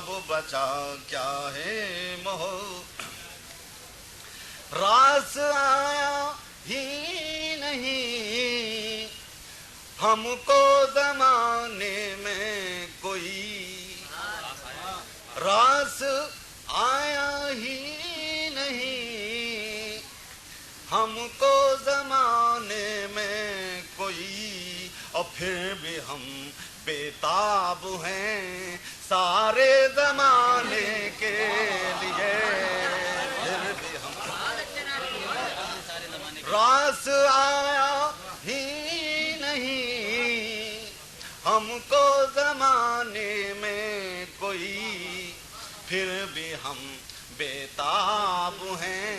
अब बचा क्या है मोह, रास आया ही नहीं हमको ज़माने में कोई, रास आया ही नहीं हमको ज़माने में कोई, और फिर भी हम बेताब हैं सारे ज़माने के लिए, फिर भी हम रास आया ही नहीं हमको ज़माने में कोई, फिर भी हम बेताब हैं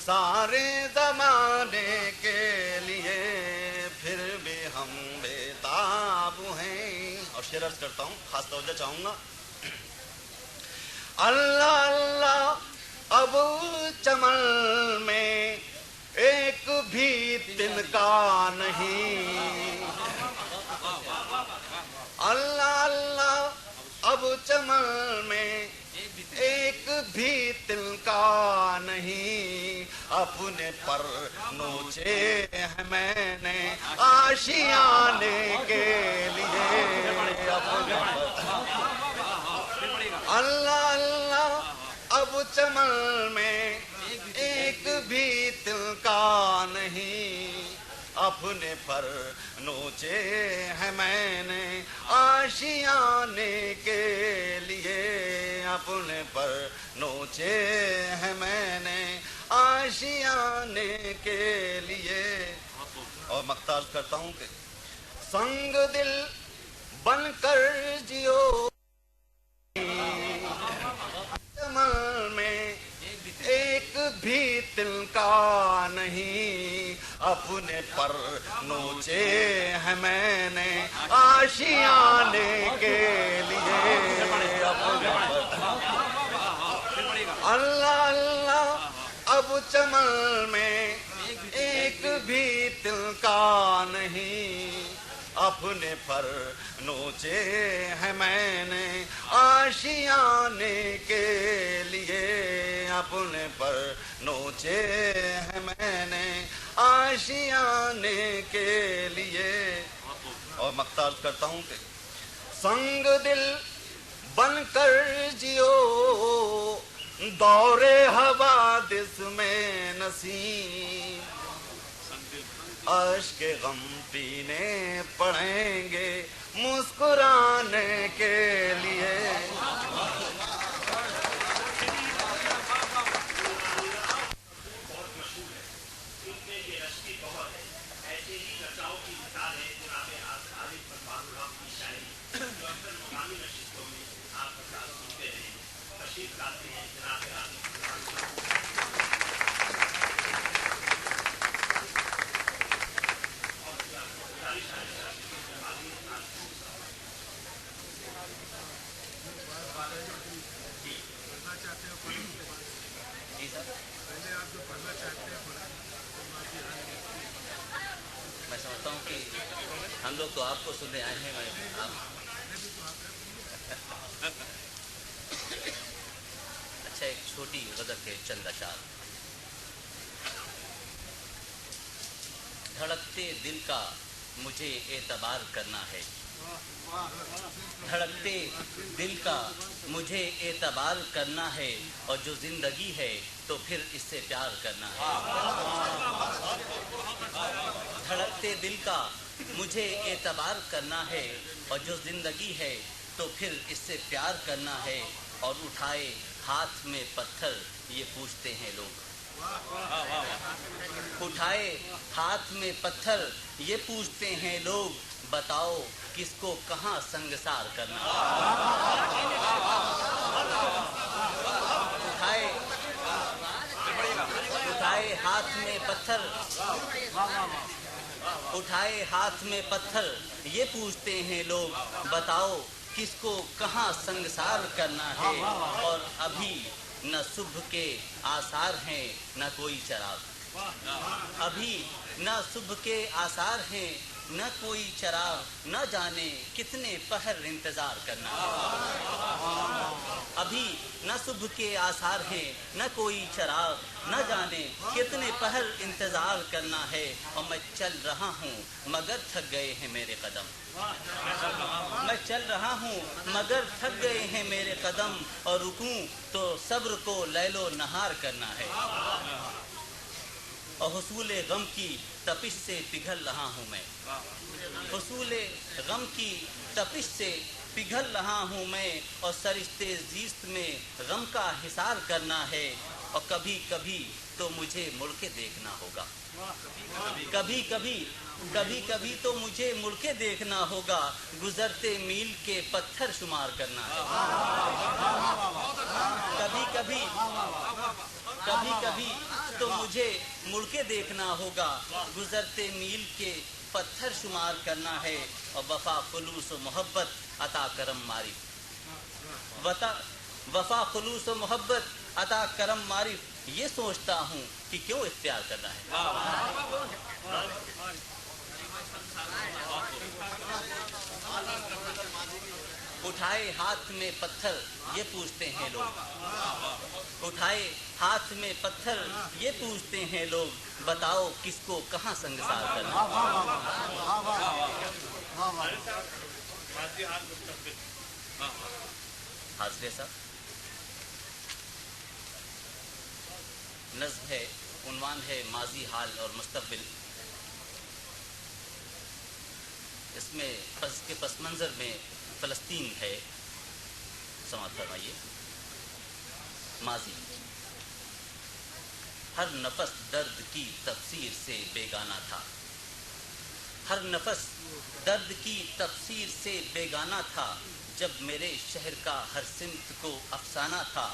सारे ज़माने के लिए, फिर भी हम बेताब हैं। और शेर अर्ज करता हूँ, खास तवज्जो चाहूँगा। अल्लाह अल्लाह अब चमन में एक भी तिनका नहीं, अल्लाह अल्लाह अब चमन में एक भी तिनका नहीं, अपने पर नोचे हैं मैंने आशियाने के लिए, अपने अल्लाह अल्लाह अब चमन में एक भी तिनका नहीं, अपने पर नोचे हैं मैंने आशियाने के लिए, अपने पर नोचे हैं मैंने आशियाने के लिए। और मख्तार करता हूँ कि संग दिल बनकर जियो मन में एक भी तिनका नहीं, अपने पर नोचे हैं मैंने आशियाने के लिए, अपने पर अल्लाह अल्लाह अब चमन में एक भी तिनका नहीं, अपने पर नोचे हैं मैंने आशियाने के लिए, अपने पर नोचे हैं मैंने आशियाने के लिए। और मख्तार करता हूँ कि संग दिल बनकर जियो दौरे हवादिस में नसीम, अश्क गम पीने पड़ेंगे मुस्कुराने के लिए। मैं समझता हूँ कि हम लोग तो आपको सुनने आए हैं, अच्छा एक छोटी गज़ल के चंद अशार। धड़कते दिल का मुझे एतबार करना है, धड़कते दिल का मुझे एतबार करना है, और जो जिंदगी है तो फिर इससे प्यार करना है। धड़कते दिल का मुझे एतबार करना है, और जो जिंदगी है तो फिर इससे प्यार करना है। और उठाए हाथ में पत्थर ये पूछते हैं लोग, उठाए हाथ में पत्थर ये पूछते हैं लोग, बताओ किसको कहाँ संगसार करना है। उठाए हाथ में पत्थर, उठाए हाथ में पत्थर ये पूछते हैं लोग, बताओ किसको कहाँ संगसार करना है। और अभी न सुबह के आसार हैं न कोई चराग, अभी न सुबह के आसार हैं न कोई चराग, न जाने कितने पहर इंतजार करना है। अभी न सुबह के आसार हैं, न कोई चराग, न जाने कितने पहर इंतजार करना है। और मैं चल रहा हूँ मगर थक गए हैं मेरे कदम, मैं चल रहा हूँ मगर थक गए हैं मेरे कदम। और रुकूं तो सब्र को लैलो नहार करना है। और हुसूले गम की तपिश से पिघल रहा हूँ मैं, हुसूले गम की तपिश से पिघल रहा हूँ मैं। और सरिश्ते जीस्त में गम का हिसार करना है। और कभी कभी तो मुझे मुड़ के देखना होगा, कभी कभी तो मुझे मुड़ के देखना होगा। गुजरते मील के पत्थर शुमार करना है। कभी कभी तो मुझे मुड़ के देखना होगा। गुजरते मील के पत्थर शुमार करना है। और वफा खुलूस व मोहब्बत अता करम मारिफ, वफा खुलूस व मोहब्बत अता करम मारिफ। ये सोचता हूँ कि क्यों इख्तियार करना है। उठाए हाथ में पत्थर ये पूछते हैं लोग, उठाए हाथ में पत्थर ये पूछते हैं लोग। बताओ किसको कहाँ संगसार करना। हाजिर साहब, नज़्म है, उन्वान है माजी, हाल और मुस्तक़बिल। इसमें इसके पस मंज़र में फ़लस्तीन है। समाअत फरमाइए। माजी, हर नफस दर्द की तफसीर से बेगाना था, हर नफस दर्द की तफसीर से बेगाना था। जब मेरे शहर का हर सिमत को अफसाना था।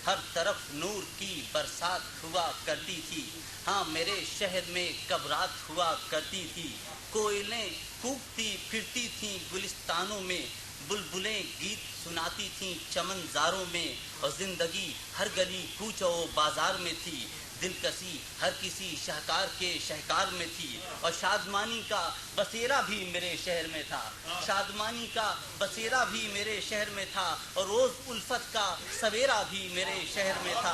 हर तरफ नूर की बरसात हुआ करती थी। हाँ, मेरे शहर में कब रात हुआ करती थी। कोयलें कूकती फिरती थीं गुलिस्तानों में, बुलबुलें गीत सुनाती थीं चमनजारों में। और जिंदगी हर गली कूचो बाजार में थी। दिलकशी हर किसी शाहकार के शहकार में थी। और शादमानी का बसेरा भी मेरे शहर में था, शादमानी का बसेरा भी मेरे शहर में था। और रोज़ उल्फत का सवेरा भी मेरे शहर में था,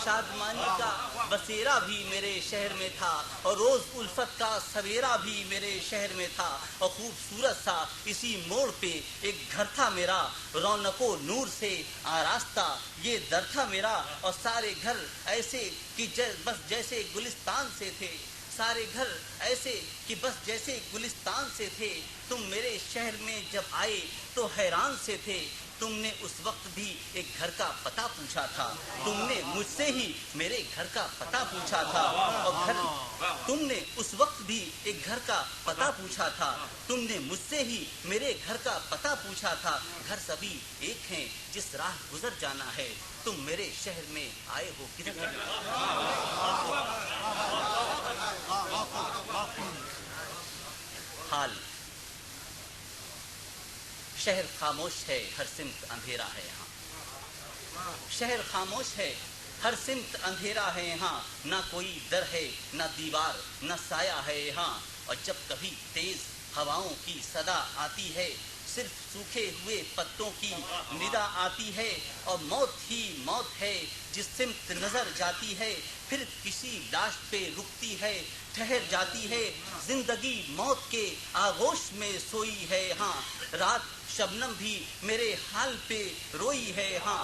शादमानी का बसेरा भी मेरे शहर में था। और रोज़ उल्फत का सवेरा भी मेरे शहर में था। और खूबसूरत सा इसी मोड़ पे एक घर था मेरा, रौनको नूर से आरास्ता ये दर था मेरा। और सारे घर ऐसे कि बस जैसे गुलिस्तान से थे, सारे घर ऐसे कि बस जैसे गुलिस्तान से थे। तुम मेरे शहर में जब आए तो हैरान से थे। तुमने उस वक्त भी एक घर का पता पूछा था, तुमने मुझसे ही मेरे घर का पता पूछा था। और तुमने उस वक्त भी एक घर का पता पूछा था, तुमने मुझसे ही मेरे घर का पता पूछा था। घर सभी एक हैं जिस राह गुजर जाना है। तुम मेरे शहर में आए हो किधर। हाल, शहर खामोश है, हर सिमत अंधेरा है यहाँ। शहर खामोश है, हर सिमत अंधेरा है यहाँ। ना कोई दर है, ना दीवार, ना साया है यहाँ। और जब कभी तेज हवाओं की सदा आती है, सिर्फ सूखे हुए पत्तों की निदा आती है। और मौत ही मौत है जिस सिमत नजर जाती है, फिर किसी लाश पे रुकती है, ठहर जाती है। जिंदगी मौत के आगोश में सोई है यहाँ। रात शबनम भी मेरे हाल पे रोई है यहाँ।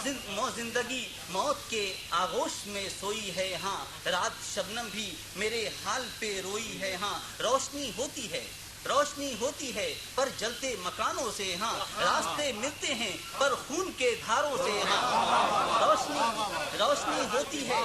जिंदगी मौत के आगोश में सोई है यहाँ। रात शबनम भी मेरे हाल पे रोई है यहाँ। रोशनी होती है, रोशनी होती है पर जलते मकानों से यहाँ। रास्ते मिलते हैं पर खून के धारों से यहाँ। रोशनी होती है,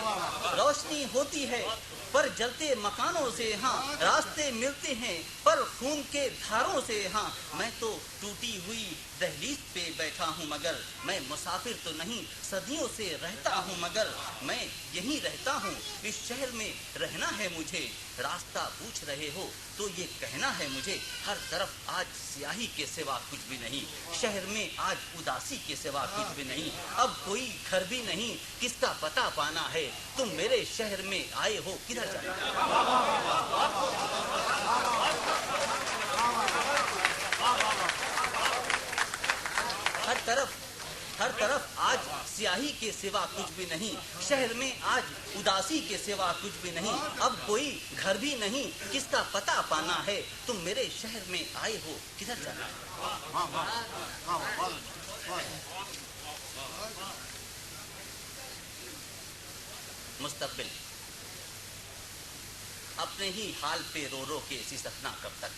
रोशनी होती है पर जलते मकानों से यहाँ। रास्ते मिलते हैं पर खून के धारों से यहाँ। मैं तो टूटी हुई दहलीज पे बैठा हूँ मगर मैं मुसाफिर तो नहीं, सदियों से रहता हूँ मगर मैं यहीं रहता हूँ। इस शहर में रहना है मुझे। रास्ता पूछ रहे हो तो ये कहना है मुझे। हर तरफ आज स्याही के सिवा कुछ भी नहीं, शहर में आज उदासी के सिवा कुछ भी नहीं। अब कोई घर भी नहीं, किसका पता पाना है। तुम मेरे शहर में आए हो किधर जाना। ہر طرف آج سیاہی کے سوا کچھ بھی نہیں، شہر میں آج اداسی کے سوا کچھ بھی نہیں، اب کوئی گھر بھی نہیں، کس کا پتہ پانا ہے، تم میرے شہر میں آئے ہو کدھر جانا ہے؟ مستقبل اپنے ہی حال پہ رو رو کے سسکنا کب تک،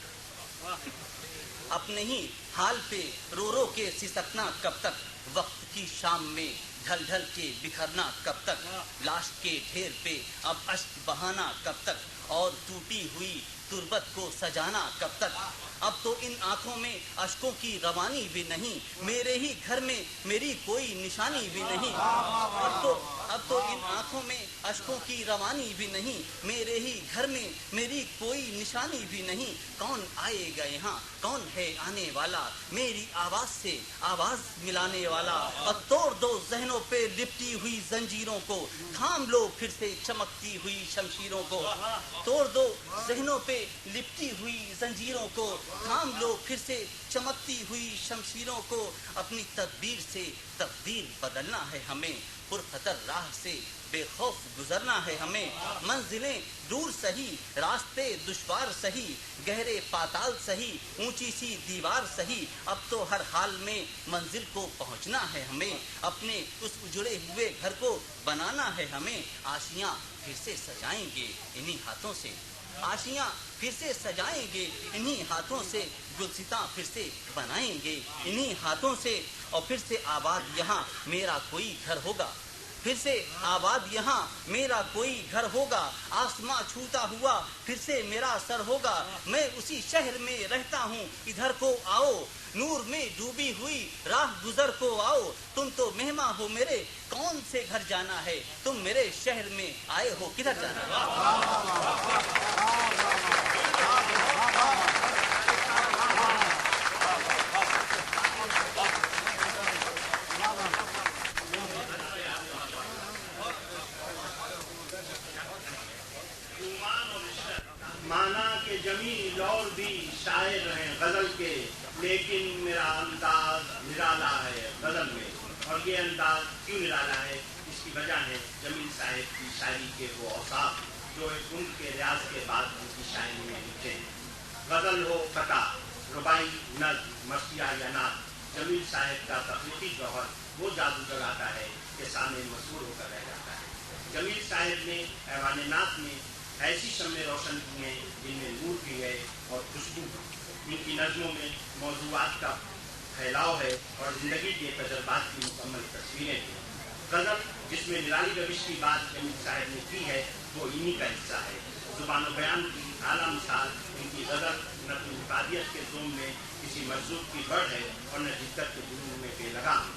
اپنے ہی حال پہ رو رو کے سسکنا کب تک، وقت کی شام میں ڈھل ڈھل کے بکھرنا کب تک، لاش کے ڈھیر پہ اب اشک بہانا کب تک، اور ٹوٹی ہوئی تربت کو سجانا کب تک، اب تو ان آنکھوں میں اشکوں کی روانی بھی نہیں، میرے ہی گھر میں میری کوئی نشانی بھی نہیں، اب تو ان آنکھوں میں اشکوں کی روانی بھی نہیں، میرے ہی گھر میں میری کوئی نشانی بھی نہیں، کون آئے گا یہاں، کون ہے آنے والا، میری آواز سے آواز ملانے والا، اور توڑ دو ذہنوں پہ لپٹی ہوئی زنجیروں کو، تھام لو پھر سے چمکتی ہوئی شمشیروں کو، توڑ دو ذہنوں پہ لپٹی ہوئی زنجیروں کو، تھام لو پھر سے چمکتی ہوئی شمشیروں کو، اپنی تدبیر سے تقدیر بدلنا ہے ہمیں، پرخطر راہ سے بے خوف گزرنا ہے ہمیں، منزلیں دور سہی، راستے دشوار سہی، گہرے پاتال سہی، اونچی سی دیوار سہی، اب تو ہر حال میں منزل کو پہنچنا ہے ہمیں، اپنے اس اجڑے ہوئے گھر کو بنانا ہے ہمیں، آشیاں پھر سے سجائیں گے انہی ہاتھوں سے، آشیاں پھر سے سجائیں گے انہی ہاتھوں سے، گلستاں پھر سے بنائیں گے انہی ہاتھوں سے، اور پھر سے آباد یہاں میرا کوئی گھر ہوگا، پھر سے آباد یہاں میرا کوئی گھر ہوگا، آسماں چھوتا ہوا پھر سے میرا سر ہوگا، میں اسی شہر میں رہتا ہوں ادھر کو آؤ، نور میں ڈوبی ہوئی راہ گزر کو آؤ، تم تو مہمان ہو میرے کون سے گھر جانا ہے، تم میرے شہر میں آئے ہو کدھر جانا ہے؟ مانا کہ جمیل اور بھی شاعر ہیں غزل کے، لیکن میرا انداز نرالا ہے غزل میں، اور یہ انداز کیوں نرالا ہے، اس کی وجہ ہے جمیل صاحب کی شاعری کے وہ اوصاف جو ایک ان کے ریاض کے بعد ان کی شاعری میں لکھے ہیں، غزل ہو قطع، ربائی، نظم، مرثیہ یا نعت، جمیل صاحب کا تخلیقی جوہر وہ جادو جگاتا ہے کہ سامع مسحور ہو کر رہ جاتا ہے۔ جمیل صاحب نے ایوان نعت میں ایسی شمع روشن کی ہیں جن میں نور بھی ہے اور خوشبو بھی، ان کی نظموں میں موضوعات کا پھیلاؤ ہے اور زندگی کے تجربات کی مکمل تصویریں ہیں۔ غزل جس میں نرالی روش کی بات جمیل صاحب نے کی ہے وہ انہی کا حصہ ہے، زبان و بیان کی اعلیٰ مثال ان کی غزل نہ تو افادیت کے زوم میں کسی مجذوب کی بڑھ ہے اور نہ حدت کے جنون میں بے لگام۔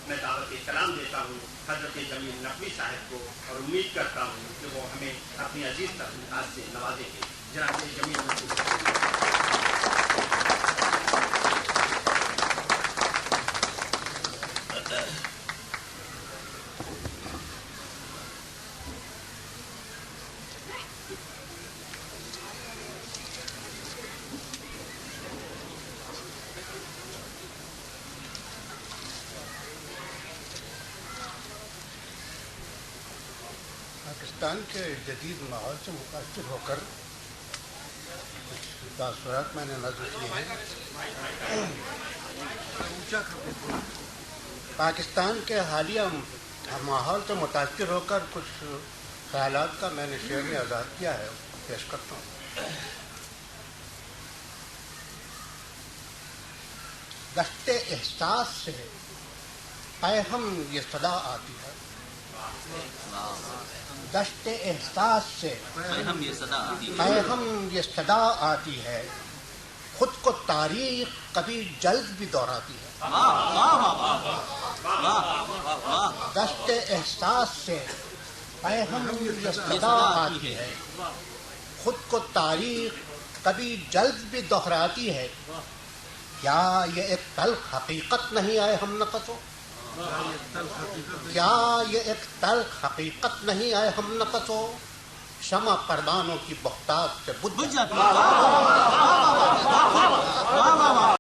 میں دعوت کلام دیتا ہوں حضرت جمیل نقوی صاحب کو اور امید کرتا ہوں کہ وہ ہمیں اپنی عزیز تخلیقات سے نوازیں گے۔ جناب جمیل نقوی پاکستان کے جدید ماحول سے متاثر ہو کر کچھ تاثرات میں نے نظر کیے ہیں۔ پاکستان کے حالیہ ماحول سے متاثر ہو کر کچھ خیالات کا میں نے شعر میں آزاد کیا ہے، پیش کرتا ہوں۔ دشت احساس سے پیغام یہ صدا آتی ہے، دشت احساس سے پیغام یہ صدا آتی ہے، خود کو تاریخ کبھی جلد بھی دہراتی ہے۔ دشت احساس سے پیغام یہ صدا آتی ہے، خود کو تاریخ کبھی جلد بھی دہراتی ہے، کیا یہ ایک تلخ حقیقت نہیں آئے ہم نفسوں، کیا یہ ایک تلخ حقیقت نہیں آئے ہم نفسوں، شمع پروانوں کی بہتات سے بجھ جاتی ہے۔